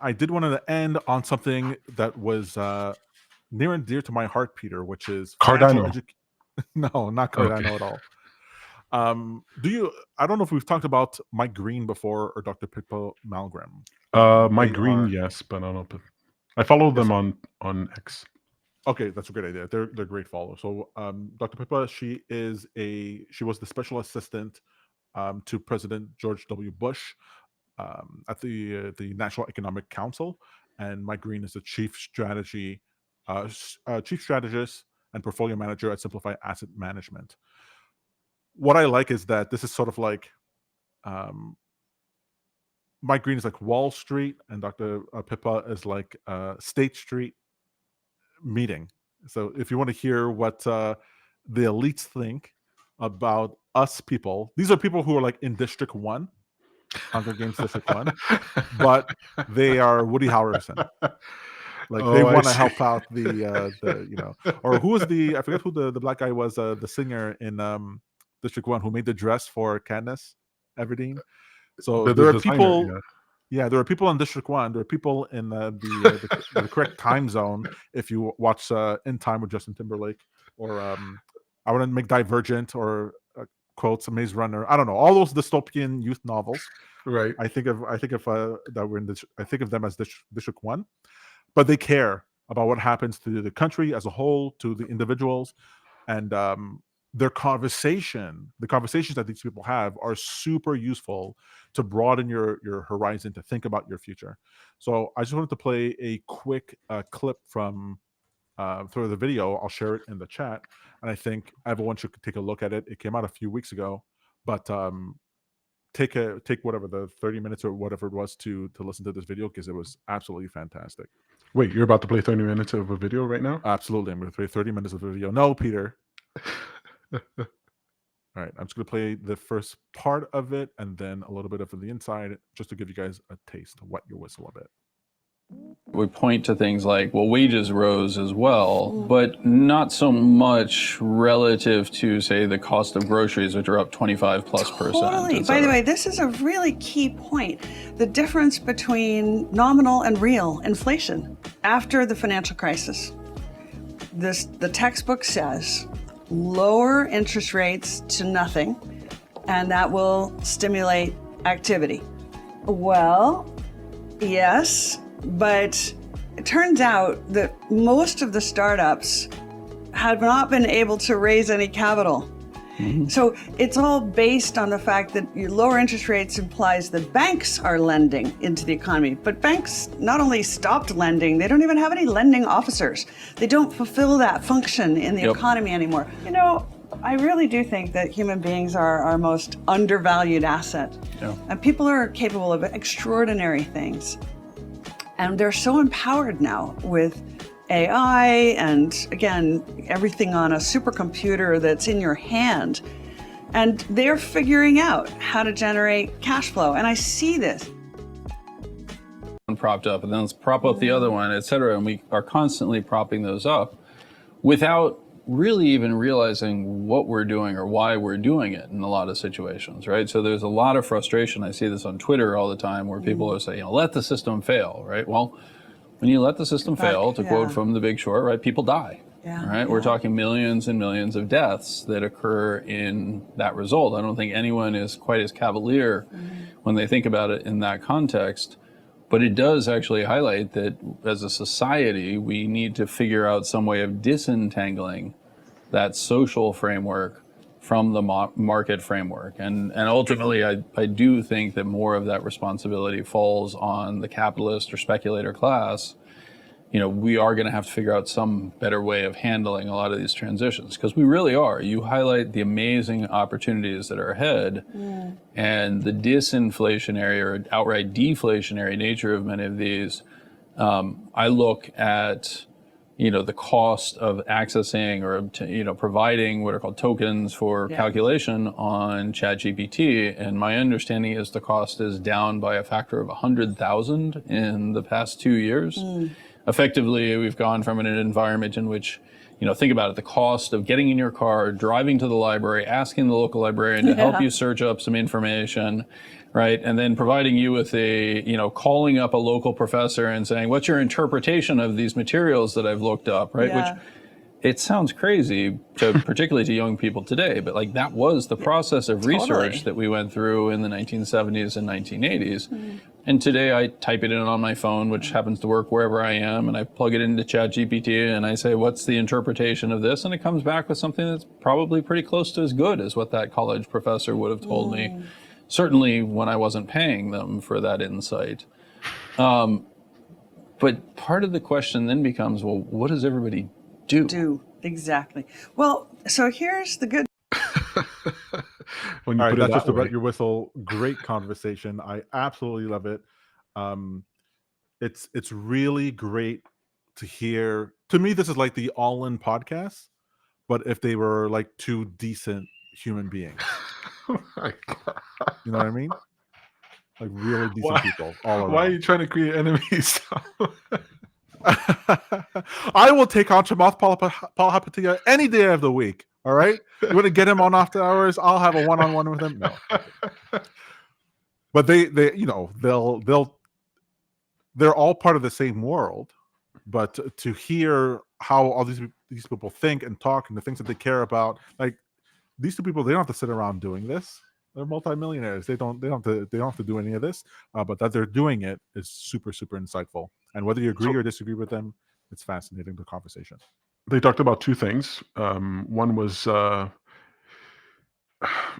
I did want to end on something that was near and dear to my heart, Peter, which is financial Cardano. education. No, not Cardano Okay. at all. I don't know if we've talked about Mike Green before or Dr. Pippa Malmgren. Mike Green, yes, but I don't know. I follow them on X. Okay, that's a great idea. They're great followers. So Dr. Pippa, she was the special assistant to President George W. Bush at the National Economic Council, and Mike Green is the chief strategist and portfolio manager at Simplify Asset Management. What I like is that this is sort of like Mike Green is like Wall Street, and Dr. Pippa is like State Street meeting. So if you want to hear what the elites think about us people, these are people who are like in District 1, Hunger Games District 1, but they are Woody Harrelson. Like they want to help out the or who was I forget who the black guy was, the singer in District 1 who made the dress for Katniss Everdeen. So there are people. Yeah, there are people in District 1. There are people in the correct time zone. If you watch In Time with Justin Timberlake, or I want to make Divergent, or quotes Maze Runner. I don't know, all those dystopian youth novels. Right. I think of that we're in this. I think of them as District 1, but they care about what happens to the country as a whole, to the individuals, and the conversations that these people have are super useful to broaden your horizon, to think about your future. So I just wanted to play a quick clip from through the video. I'll share it in the chat, and I think everyone should take a look at it. It came out a few weeks ago, but take whatever the 30 minutes or whatever it was to listen to this video, because it was absolutely fantastic. Wait, you're about to play 30 minutes of a video right now? Absolutely, I'm going to play 30 minutes of a video. No, Peter. All right, I'm just going to play the first part of it and then a little bit of the inside, just to give you guys a taste, wet your whistle a bit. We point to things like, well, wages rose as well, but not so much relative to, say, the cost of groceries, which are up 25+%. Totally. By the way, this is a really key point. The difference between nominal and real inflation after the financial crisis. The textbook says lower interest rates to nothing, and that will stimulate activity. Well, yes, but it turns out that most of the startups have not been able to raise any capital. So it's all based on the fact that your lower interest rates implies that banks are lending into the economy. But banks not only stopped lending, they don't even have any lending officers. They don't fulfill that function in the economy anymore. You know, I really do think that human beings are our most undervalued asset. And people are capable of extraordinary things. And they're so empowered now with AI and, again, everything on a supercomputer that's in your hand. And they're figuring out how to generate cash flow. And I see this. Propped up, and then let's prop up the other one, et cetera. And we are constantly propping those up without really even realizing what we're doing or why we're doing it in a lot of situations, right? So there's a lot of frustration. I see this on Twitter all the time where people are saying, let the system fail, right? Well, when you let the system fail, to quote from The Big Short, right, people die, right? We're talking millions and millions of deaths that occur in that result. I don't think anyone is quite as cavalier when they think about it in that context, but it does actually highlight that as a society, we need to figure out some way of disentangling that social framework from the market framework. And ultimately, I do think that more of that responsibility falls on the capitalist or speculator class. You know, we are going to have to figure out some better way of handling a lot of these transitions, because we really are. You highlight the amazing opportunities that are ahead, and the disinflationary or outright deflationary nature of many of these. I look at, you know, the cost of accessing or providing what are called tokens for calculation on ChatGPT, and my understanding is the cost is down by a factor of 100,000 in the past 2 years. effectively, we've gone from an environment in which, think about it, the cost of getting in your car, driving to the library, asking the local librarian to help you search up some information, right? And then providing you with calling up a local professor and saying, what's your interpretation of these materials that I've looked up, right? Yeah. Which it sounds crazy particularly to young people today, but like that was the process of research that we went through in the 1970s and 1980s. And today I type it in on my phone, which happens to work wherever I am, and I plug it into ChatGPT and I say, what's the interpretation of this? And it comes back with something that's probably pretty close to as good as what that college professor would have told me, certainly when I wasn't paying them for that insight. But part of the question then becomes, well, what does everybody do? Exactly. Well, so here's the good. When you All right, put it that's that just about way. your whistle. Great conversation. I absolutely love it. It's really great to hear. To me, this is like the all-in podcast, but if they were like two decent human beings, Oh my God. you know what I mean? Like really decent Why- people all around. Why are you trying to create enemies? I will take on Chamath Palihapitiya any day of the week. All right, you want to get him on after hours? I'll have a one-on-one with him. No, but they're all part of the same world. But to hear how all these people think and talk and the things that they care about, like these two people, they don't have to sit around doing this. They're multimillionaires. They don't have to do any of this. But that they're doing it is super, super insightful. And whether you agree or disagree with them, it's fascinating, the conversation. They talked about two things. One was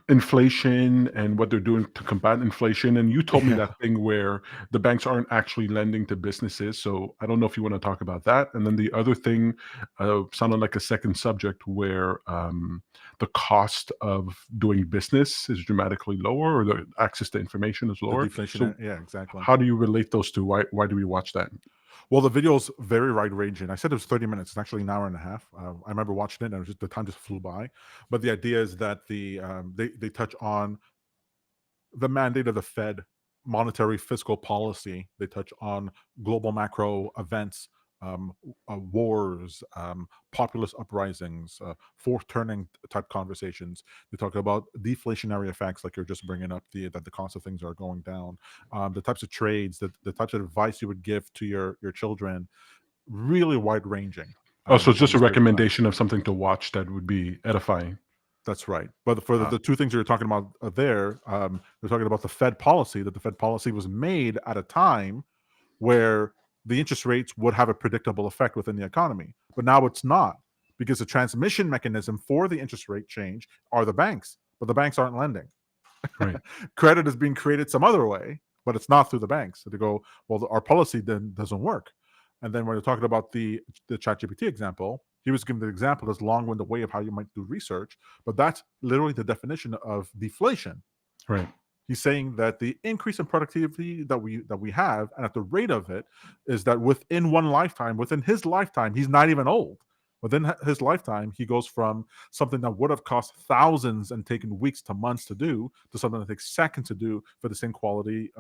inflation and what they're doing to combat inflation. And you told me that thing where the banks aren't actually lending to businesses. So I don't know if you want to talk about that. And then the other thing sounded like a second subject where the cost of doing business is dramatically lower, or the access to information is lower. The deflation, yeah, exactly. How do you relate those two? Why do we watch that? Well, the video's very wide-ranging. I said it was 30 minutes. It's actually an hour and a half. I remember watching it, and the time just flew by. But the idea is that they touch on the mandate of the Fed, monetary fiscal policy. They touch on global macro events, wars, populist uprisings, fourth turning type conversations. They talk about deflationary effects, like you're just bringing up, that the cost of things are going down, the types of trades, the types of advice you would give to your children. Really wide ranging. So it's just a recommendation of something to watch that would be edifying. That's right. But for the two things you're talking about they're talking about the Fed policy, that the Fed policy was made at a time where the interest rates would have a predictable effect within the economy. But now it's not, because the transmission mechanism for the interest rate change are the banks, but the banks aren't lending. Right. Credit is being created some other way, but it's not through the banks. So they go, well, our policy then doesn't work. And then when you're talking about the ChatGPT example, he was giving the example as long-winded way of how you might do research, but that's literally the definition of deflation. Right. He's saying that the increase in productivity that we have, and at the rate of it, is that within his lifetime, he's not even old. Within his lifetime, he goes from something that would have cost thousands and taken weeks to months to do to something that takes seconds to do for the same quality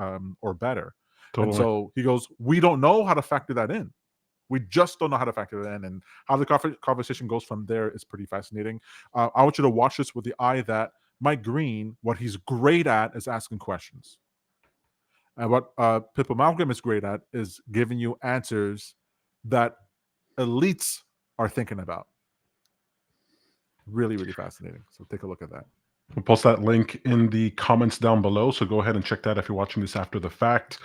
or better. Totally. And so he goes, we don't know how to factor that in. We just don't know how to factor that in. And how the conversation goes from there is pretty fascinating. I want you to watch this with the eye that Mike Green, what he's great at is asking questions. And what PIPPA MALMGREN is great at is giving you answers that elites are thinking about. Really, really fascinating. So take a look at that. We'll post that link in the comments down below. So go ahead and check that if you're watching this after the fact.